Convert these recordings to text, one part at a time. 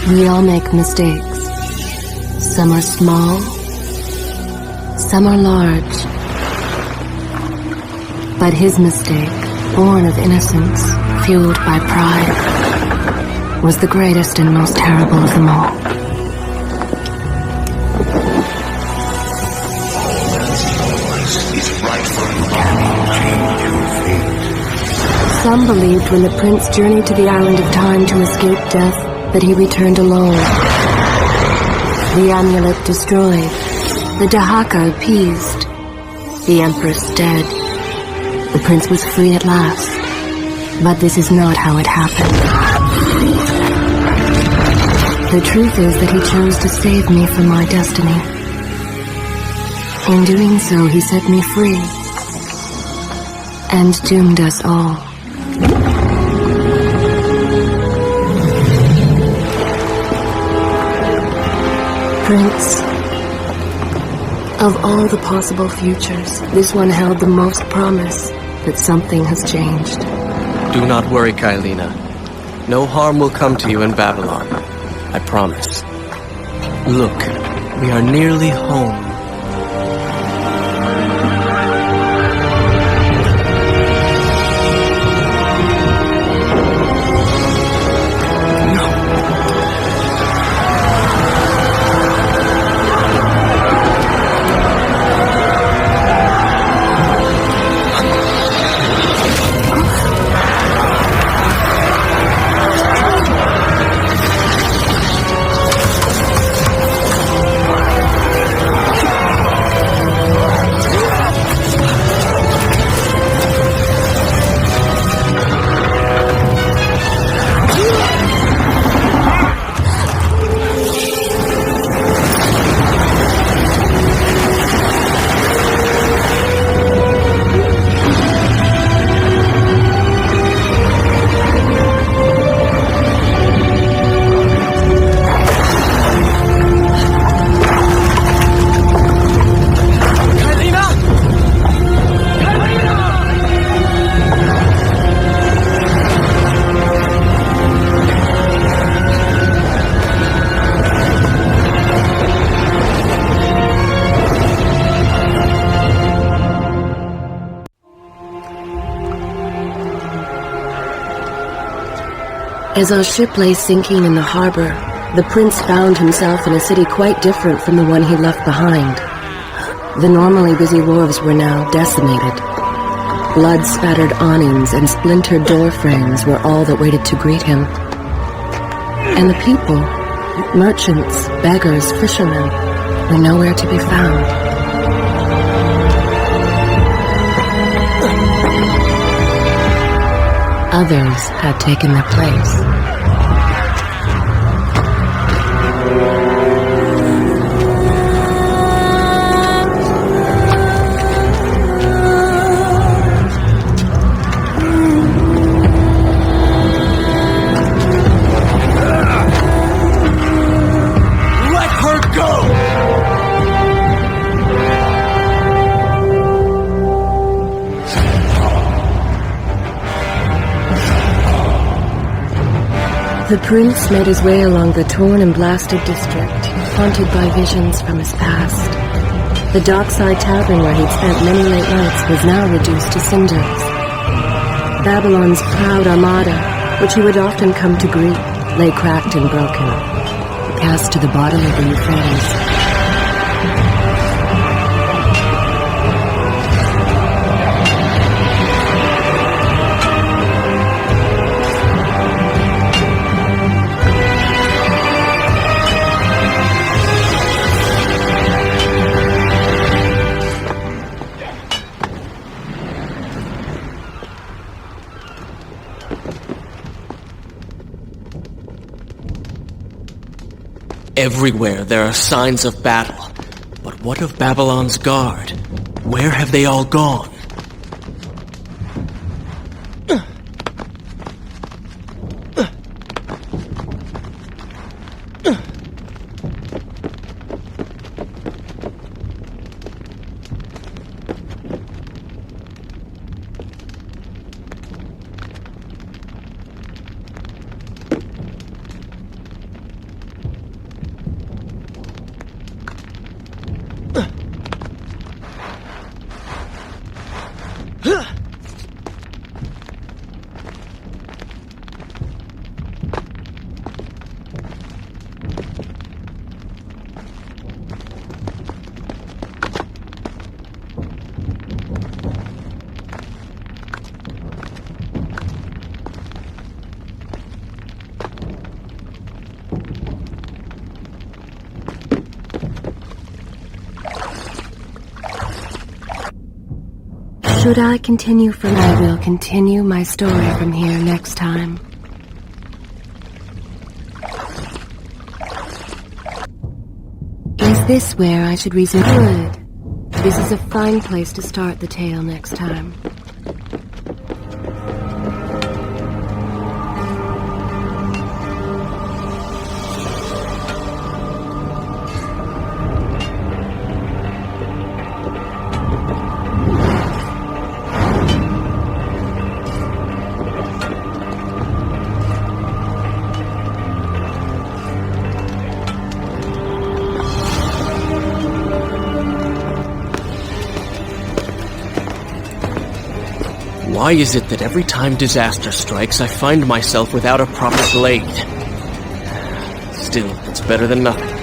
We all make mistakes. Some are small, some are large. But his mistake, born of innocence, fueled by pride, was the greatest and most terrible of them all. Some believed when the prince journeyed to the island of time to escape death that he returned alone. The amulet destroyed, the Dahaka appeased, the empress dead. The prince was free at last, but this is not how it happened. The truth is that he chose to save me from my destiny. In doing so, he set me free, and doomed us all. Prince, of all the possible futures, this one held the most promise that something has changed. Do not worry, Kailina. No harm will come to you in Babylon. I promise. Look, we are nearly home. As our ship lay sinking in the harbor, the prince found himself in a city quite different from the one he left behind. The normally busy wharves were now decimated. Blood-spattered awnings and splintered door frames were all that waited to greet him. And the people, merchants, beggars, fishermen, were nowhere to be found. Others had taken their place. The prince made his way along the torn and blasted district, haunted by visions from his past. The dockside tavern where he'd spent many late nights was now reduced to cinders. Babylon's proud armada, which he would often come to greet, lay cracked and broken, cast to the bottom of the Euphrates. Everywhere there are signs of battle. But what of Babylon's guard? Where have they all gone? Should I continue from I will continue my story from here next time. Is this where I should resume? Good. This is a fine place to start the tale next time. Why is it that every time disaster strikes, I find myself without a proper blade? Still, it's better than nothing.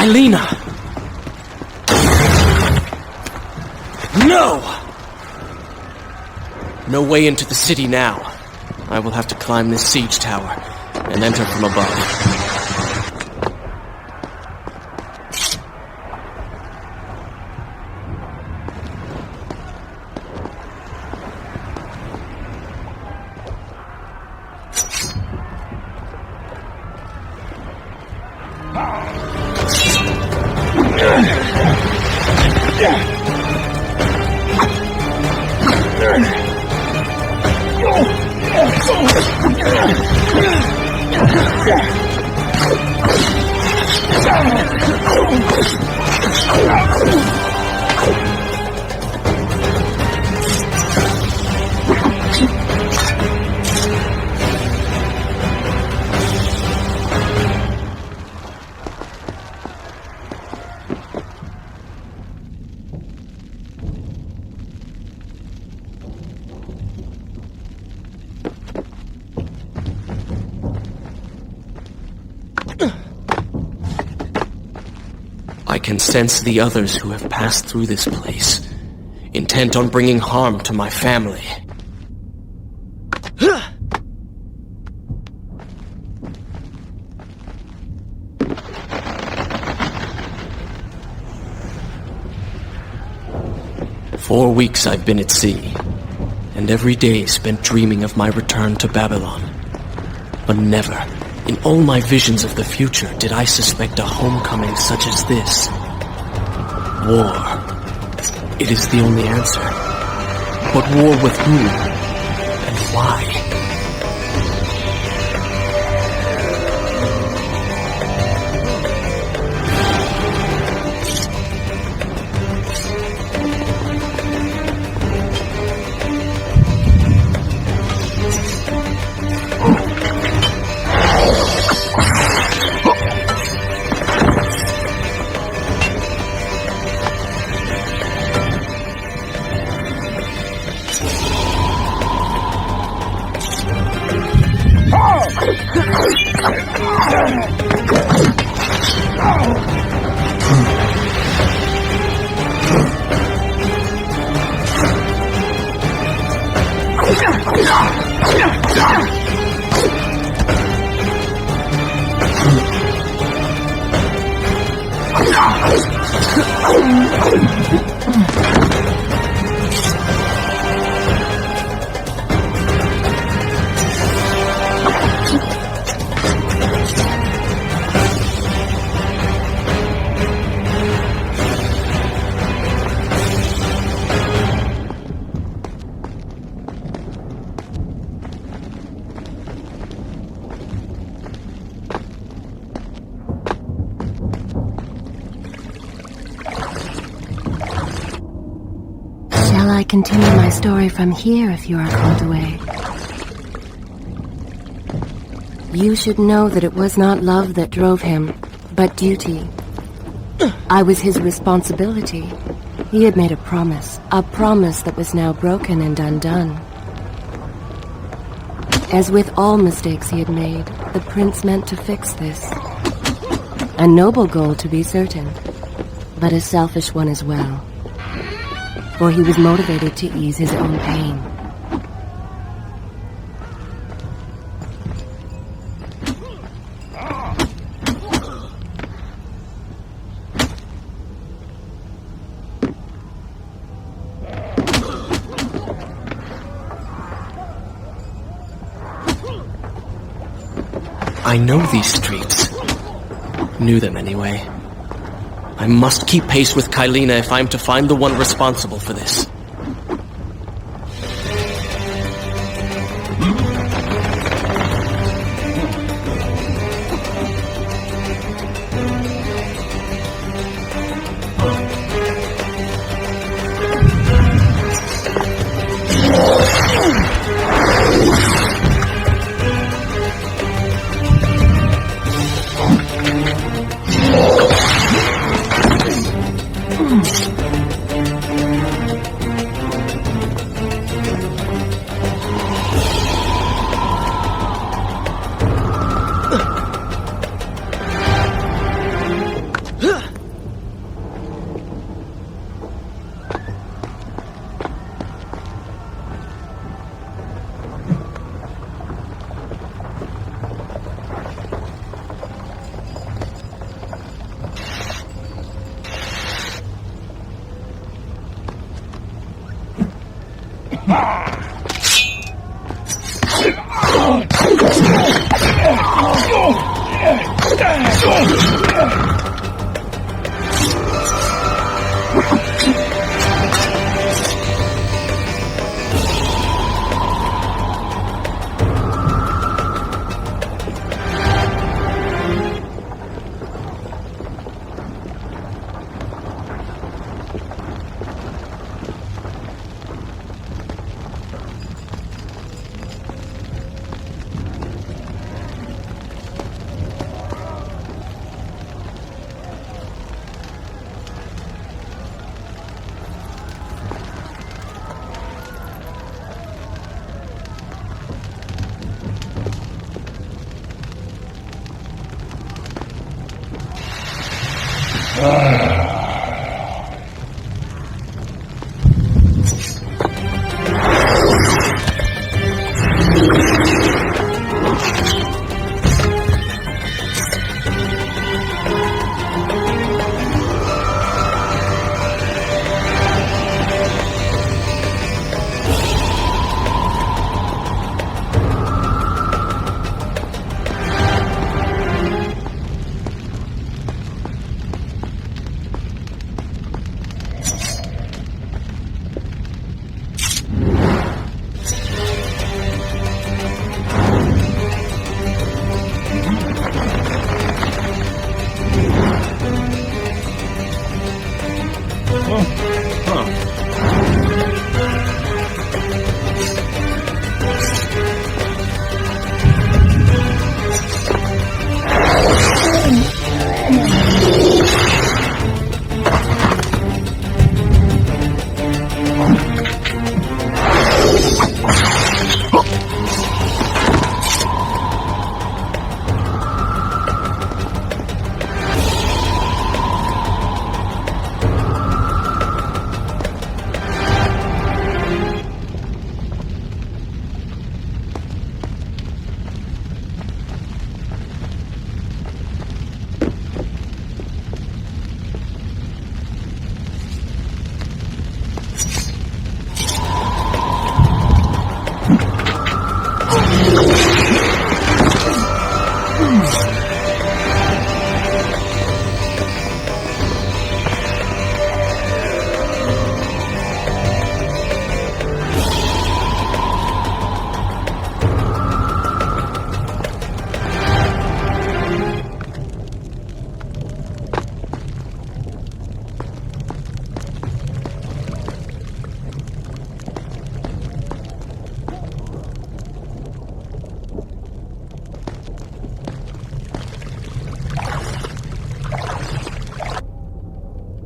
Kailina! No! No way into the city now. I will have to climb this siege tower and enter from above. I can sense the others who have passed through this place, intent on bringing harm to my family. "4 weeks I've been at sea, and every day spent dreaming of my return to Babylon. But never, in all my visions of the future, did I suspect a homecoming such as this. War. It is the only answer. But war with whom? And why? I continue my story from here if you are called away. You should know that it was not love that drove him, but duty. I was his responsibility. He had made a promise that was now broken and undone. As with all mistakes he had made, the prince meant to fix this. A noble goal, to be certain, but a selfish one as well. For he was motivated to ease his own pain. I know these streets. Knew them anyway. I must keep pace with Kylina if I'm to find the one responsible for this.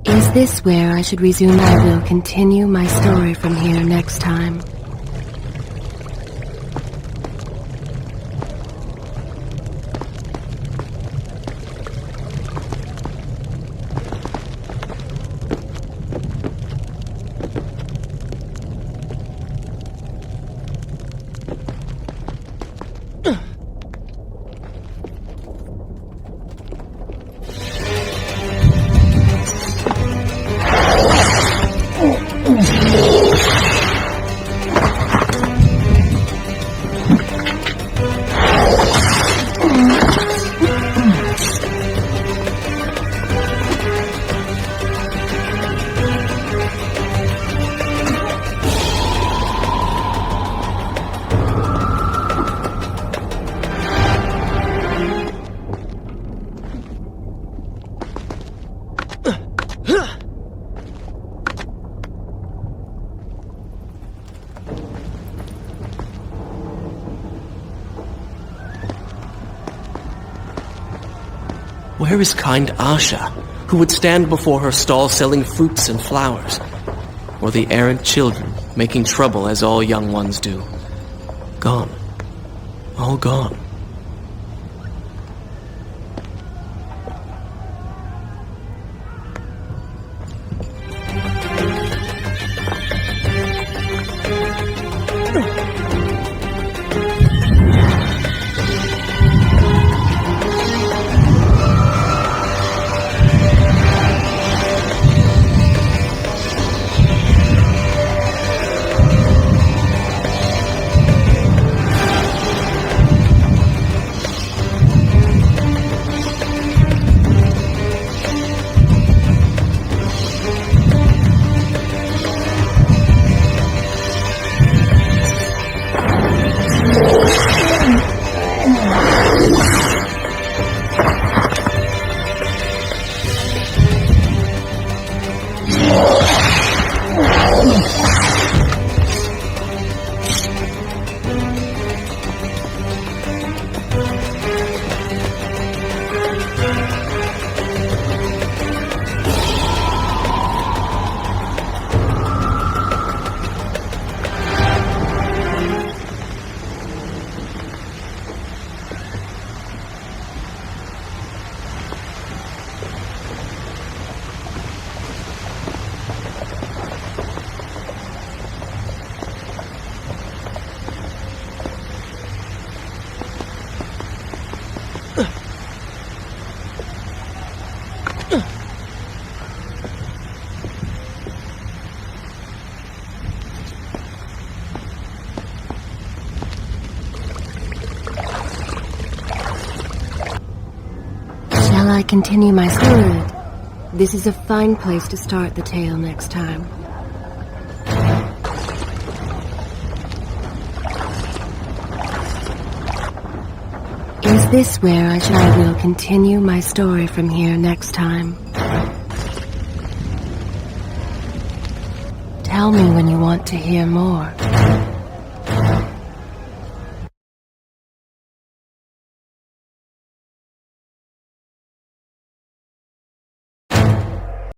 Is this where I should resume? I will continue my story from here next time. Where is kind Asha, who would stand before her stall selling fruits and flowers? Or the errant children, making trouble as all young ones do? Gone. All gone. Shall I continue my story? This is a fine place to start the tale next time. Is this where I will continue my story from here next time? Tell me when you want to hear more.